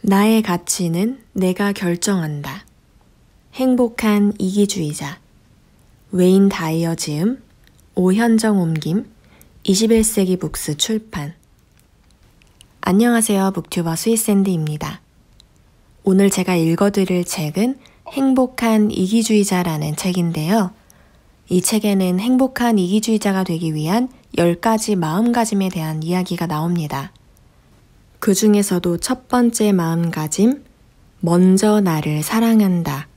나의 가치는 내가 결정한다. 행복한 이기주의자. 웨인 다이어 지음, 오현정 옮김, 21세기 북스 출판. 안녕하세요. 북튜버 스윗샌디입니다. 오늘 제가 읽어드릴 책은 행복한 이기주의자라는 책인데요. 이 책에는 행복한 이기주의자가 되기 위한 10가지 마음가짐에 대한 이야기가 나옵니다. 그 중에서도 첫 번째 마음가짐, 먼저 나를 사랑한다.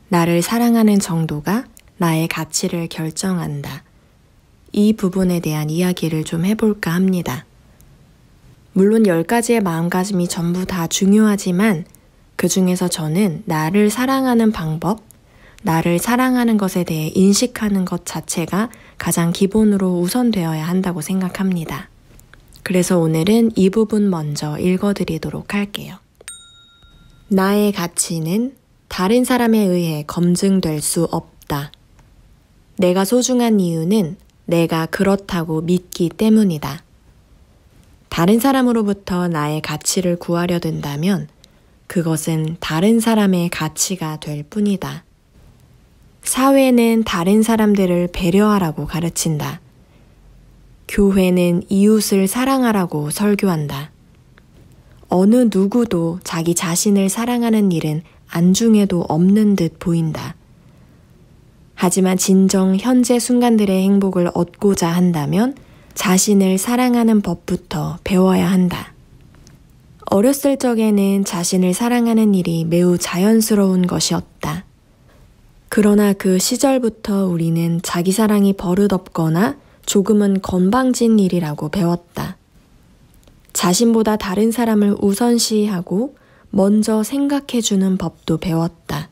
나를 사랑하는 정도가 나의 가치를 결정한다. 이 부분에 대한 이야기를 좀 해볼까 합니다. 물론 10가지의 마음가짐이 전부 다 중요하지만 그 중에서 저는 나를 사랑하는 방법, 나를 사랑하는 것에 대해 인식하는 것 자체가 가장 기본으로 우선되어야 한다고 생각합니다. 그래서 오늘은 이 부분 먼저 읽어드리도록 할게요. 나의 가치는 다른 사람에 의해 검증될 수 없다. 내가 소중한 이유는 내가 그렇다고 믿기 때문이다. 다른 사람으로부터 나의 가치를 구하려 든다면 그것은 다른 사람의 가치가 될 뿐이다. 사회는 다른 사람들을 배려하라고 가르친다. 교회는 이웃을 사랑하라고 설교한다. 어느 누구도 자기 자신을 사랑하는 일은 안중에도 없는 듯 보인다. 하지만 진정 현재 순간들의 행복을 얻고자 한다면 자신을 사랑하는 법부터 배워야 한다. 어렸을 적에는 자신을 사랑하는 일이 매우 자연스러운 것이었다. 그러나 그 시절부터 우리는 자기 사랑이 버릇없거나 조금은 건방진 일이라고 배웠다. 자신보다 다른 사람을 우선시하고 먼저 생각해주는 법도 배웠다.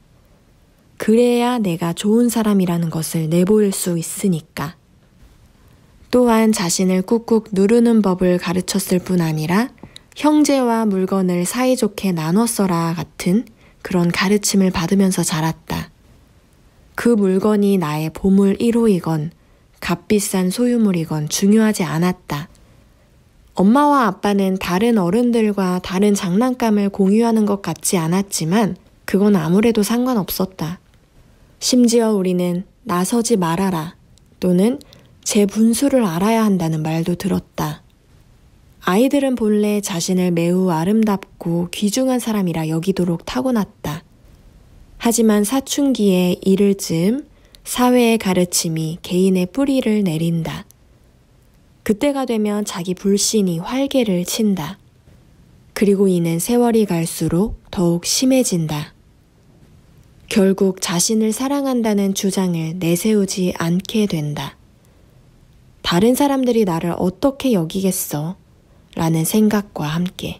그래야 내가 좋은 사람이라는 것을 내보일 수 있으니까. 또한 자신을 꾹꾹 누르는 법을 가르쳤을 뿐 아니라 형제와 물건을 사이좋게 나눠 써라 같은 그런 가르침을 받으면서 자랐다. 그 물건이 나의 보물 1호이건 값비싼 소유물이건 중요하지 않았다. 엄마와 아빠는 다른 어른들과 다른 장난감을 공유하는 것 같지 않았지만 그건 아무래도 상관없었다. 심지어 우리는 나서지 말아라 또는 제 분수를 알아야 한다는 말도 들었다. 아이들은 본래 자신을 매우 아름답고 귀중한 사람이라 여기도록 타고났다. 하지만 사춘기에 이를 즈음 사회의 가르침이 개인의 뿌리를 내린다. 그때가 되면 자기 불신이 활개를 친다. 그리고 이는 세월이 갈수록 더욱 심해진다. 결국 자신을 사랑한다는 주장을 내세우지 않게 된다. 다른 사람들이 나를 어떻게 여기겠어? 라는 생각과 함께.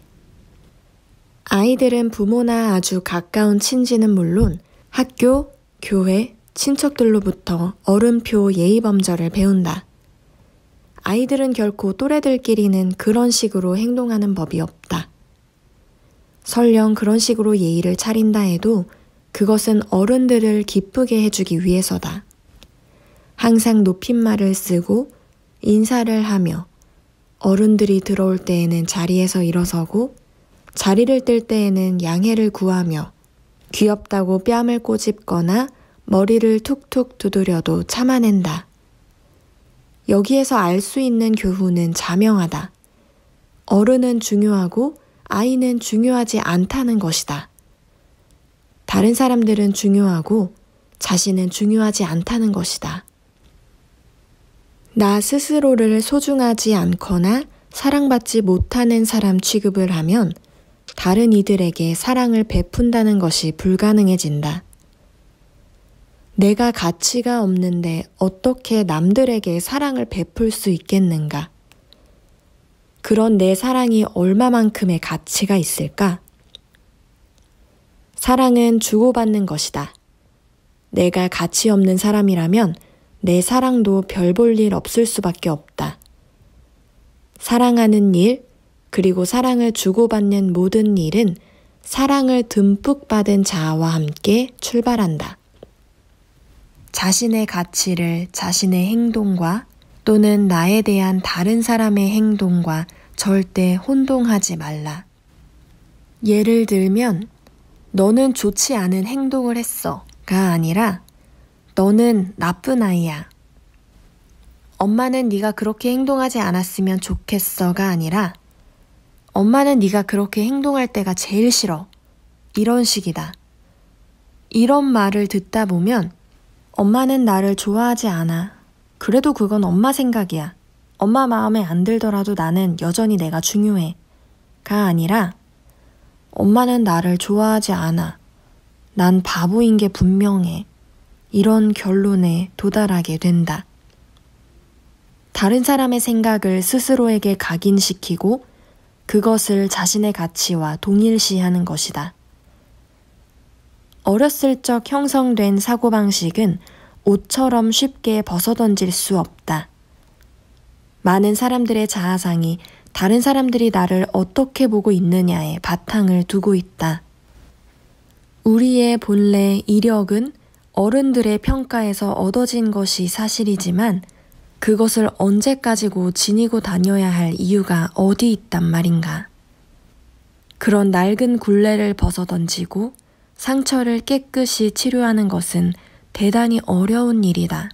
아이들은 부모나 아주 가까운 친지는 물론 학교, 교회, 친척들로부터 어른표 예의범절을 배운다. 아이들은 결코 또래들끼리는 그런 식으로 행동하는 법이 없다. 설령 그런 식으로 예의를 차린다 해도 그것은 어른들을 기쁘게 해주기 위해서다. 항상 높임말을 쓰고 인사를 하며 어른들이 들어올 때에는 자리에서 일어서고 자리를 뜰 때에는 양해를 구하며 귀엽다고 뺨을 꼬집거나 머리를 툭툭 두드려도 참아낸다. 여기에서 알 수 있는 교훈은 자명하다. 어른은 중요하고 아이는 중요하지 않다는 것이다. 다른 사람들은 중요하고 자신은 중요하지 않다는 것이다. 나 스스로를 소중하지 않거나 사랑받지 못하는 사람 취급을 하면 다른 이들에게 사랑을 베푼다는 것이 불가능해진다. 내가 가치가 없는데 어떻게 남들에게 사랑을 베풀 수 있겠는가? 그런 내 사랑이 얼마만큼의 가치가 있을까? 사랑은 주고받는 것이다. 내가 가치 없는 사람이라면 내 사랑도 별 볼 일 없을 수밖에 없다. 사랑하는 일, 그리고 사랑을 주고받는 모든 일은 사랑을 듬뿍 받은 자아와 함께 출발한다. 자신의 가치를 자신의 행동과 또는 나에 대한 다른 사람의 행동과 절대 혼동하지 말라. 예를 들면 너는 좋지 않은 행동을 했어가 아니라 너는 나쁜 아이야. 엄마는 네가 그렇게 행동하지 않았으면 좋겠어가 아니라 엄마는 네가 그렇게 행동할 때가 제일 싫어. 이런 식이다. 이런 말을 듣다 보면 엄마는 나를 좋아하지 않아. 그래도 그건 엄마 생각이야. 엄마 마음에 안 들더라도 나는 여전히 내가 중요해. 가 아니라 엄마는 나를 좋아하지 않아. 난 바보인 게 분명해. 이런 결론에 도달하게 된다. 다른 사람의 생각을 스스로에게 각인시키고 그것을 자신의 가치와 동일시하는 것이다. 어렸을 적 형성된 사고방식은 옷처럼 쉽게 벗어던질 수 없다. 많은 사람들의 자아상이 다른 사람들이 나를 어떻게 보고 있느냐에 바탕을 두고 있다. 우리의 본래 이력은 어른들의 평가에서 얻어진 것이 사실이지만 그것을 언제까지고 지니고 다녀야 할 이유가 어디 있단 말인가. 그런 낡은 굴레를 벗어던지고 상처를 깨끗이 치료하는 것은 대단히 어려운 일이다.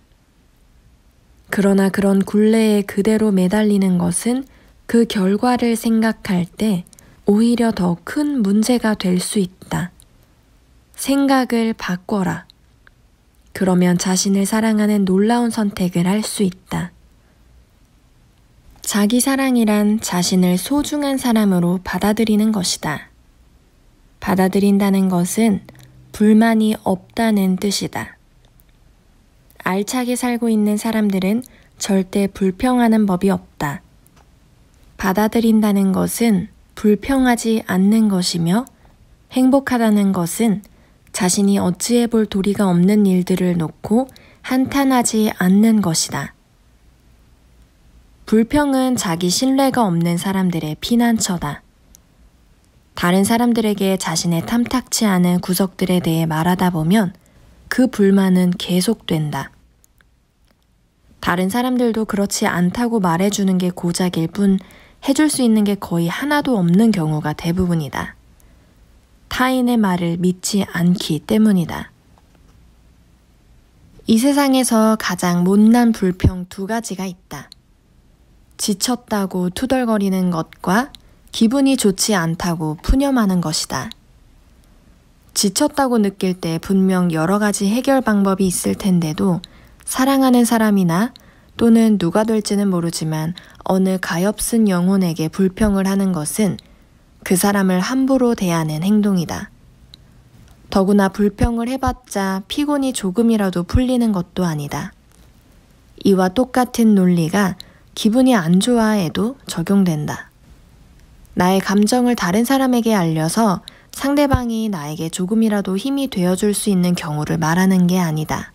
그러나 그런 굴레에 그대로 매달리는 것은 그 결과를 생각할 때 오히려 더 큰 문제가 될 수 있다. 생각을 바꿔라. 그러면 자신을 사랑하는 놀라운 선택을 할 수 있다. 자기 사랑이란 자신을 소중한 사람으로 받아들이는 것이다. 받아들인다는 것은 불만이 없다는 뜻이다. 알차게 살고 있는 사람들은 절대 불평하는 법이 없다. 받아들인다는 것은 불평하지 않는 것이며 행복하다는 것은 자신이 어찌해 볼 도리가 없는 일들을 놓고 한탄하지 않는 것이다. 불평은 자기 신뢰가 없는 사람들의 피난처다. 다른 사람들에게 자신의 탐탁치 않은 구석들에 대해 말하다 보면 그 불만은 계속된다. 다른 사람들도 그렇지 않다고 말해주는 게 고작일 뿐 해줄 수 있는 게 거의 하나도 없는 경우가 대부분이다. 타인의 말을 믿지 않기 때문이다. 이 세상에서 가장 못난 불평 2가지가 있다. 지쳤다고 투덜거리는 것과 기분이 좋지 않다고 푸념하는 것이다. 지쳤다고 느낄 때 분명 여러 가지 해결 방법이 있을 텐데도 사랑하는 사람이나 또는 누가 될지는 모르지만 어느 가엾은 영혼에게 불평을 하는 것은 그 사람을 함부로 대하는 행동이다. 더구나 불평을 해봤자 피곤이 조금이라도 풀리는 것도 아니다. 이와 똑같은 논리가 기분이 안 좋아해도 적용된다. 나의 감정을 다른 사람에게 알려서 상대방이 나에게 조금이라도 힘이 되어줄 수 있는 경우를 말하는 게 아니다.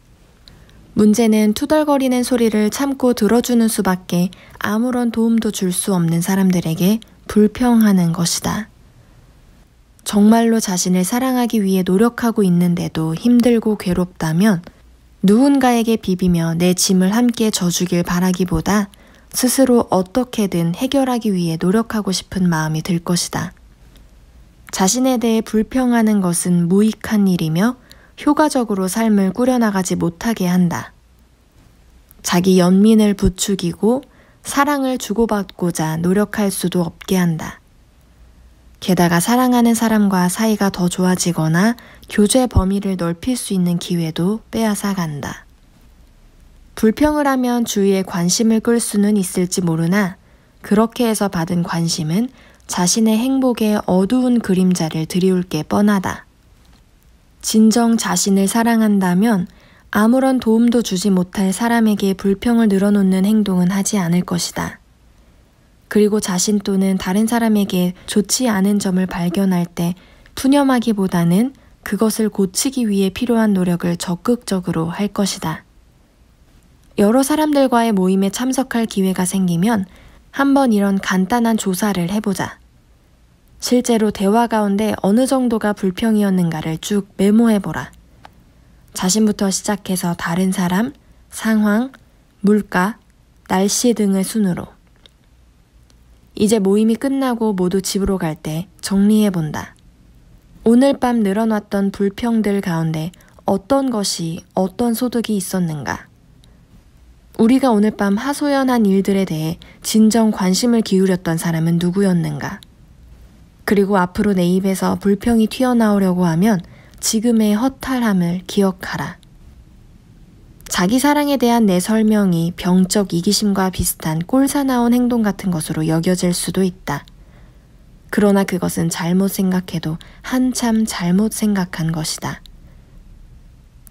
문제는 투덜거리는 소리를 참고 들어주는 수밖에 아무런 도움도 줄 수 없는 사람들에게 불평하는 것이다. 정말로 자신을 사랑하기 위해 노력하고 있는데도 힘들고 괴롭다면 누군가에게 비비며 내 짐을 함께 져주길 바라기보다 스스로 어떻게든 해결하기 위해 노력하고 싶은 마음이 들 것이다. 자신에 대해 불평하는 것은 무익한 일이며 효과적으로 삶을 꾸려나가지 못하게 한다. 자기 연민을 부추기고 사랑을 주고받고자 노력할 수도 없게 한다. 게다가 사랑하는 사람과 사이가 더 좋아지거나 교제 범위를 넓힐 수 있는 기회도 빼앗아간다. 불평을 하면 주위에 관심을 끌 수는 있을지 모르나 그렇게 해서 받은 관심은 자신의 행복에 어두운 그림자를 드리울 게 뻔하다. 진정 자신을 사랑한다면 아무런 도움도 주지 못할 사람에게 불평을 늘어놓는 행동은 하지 않을 것이다. 그리고 자신 또는 다른 사람에게 좋지 않은 점을 발견할 때 푸념하기보다는 그것을 고치기 위해 필요한 노력을 적극적으로 할 것이다. 여러 사람들과의 모임에 참석할 기회가 생기면 한번 이런 간단한 조사를 해보자. 실제로 대화 가운데 어느 정도가 불평이었는가를 쭉 메모해보라. 자신부터 시작해서 다른 사람, 상황, 물가, 날씨 등의 순으로. 이제 모임이 끝나고 모두 집으로 갈 때 정리해본다. 오늘 밤 늘어났던 불평들 가운데 어떤 것이, 어떤 소득이 있었는가? 우리가 오늘 밤 하소연한 일들에 대해 진정 관심을 기울였던 사람은 누구였는가? 그리고 앞으로 내 입에서 불평이 튀어나오려고 하면 지금의 허탈함을 기억하라. 자기 사랑에 대한 내 설명이 병적 이기심과 비슷한 꼴사나운 행동 같은 것으로 여겨질 수도 있다. 그러나 그것은 잘못 생각해도 한참 잘못 생각한 것이다.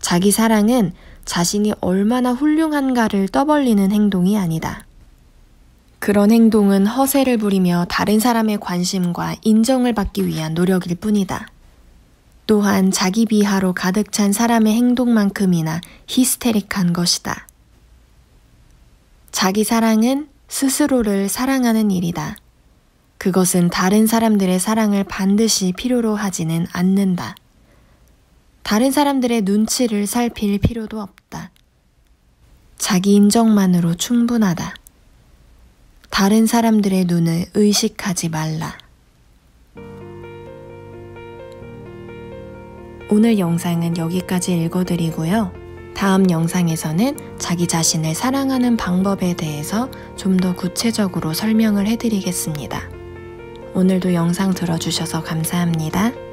자기 사랑은 자신이 얼마나 훌륭한가를 떠벌리는 행동이 아니다. 그런 행동은 허세를 부리며 다른 사람의 관심과 인정을 받기 위한 노력일 뿐이다. 또한 자기 비하로 가득 찬 사람의 행동만큼이나 히스테릭한 것이다. 자기 사랑은 스스로를 사랑하는 일이다. 그것은 다른 사람들의 사랑을 반드시 필요로 하지는 않는다. 다른 사람들의 눈치를 살필 필요도 없다. 자기 인정만으로 충분하다. 다른 사람들의 눈을 의식하지 말라. 오늘 영상은 여기까지 읽어드리고요. 다음 영상에서는 자기 자신을 사랑하는 방법에 대해서 좀 더 구체적으로 설명을 해드리겠습니다. 오늘도 영상 들어주셔서 감사합니다.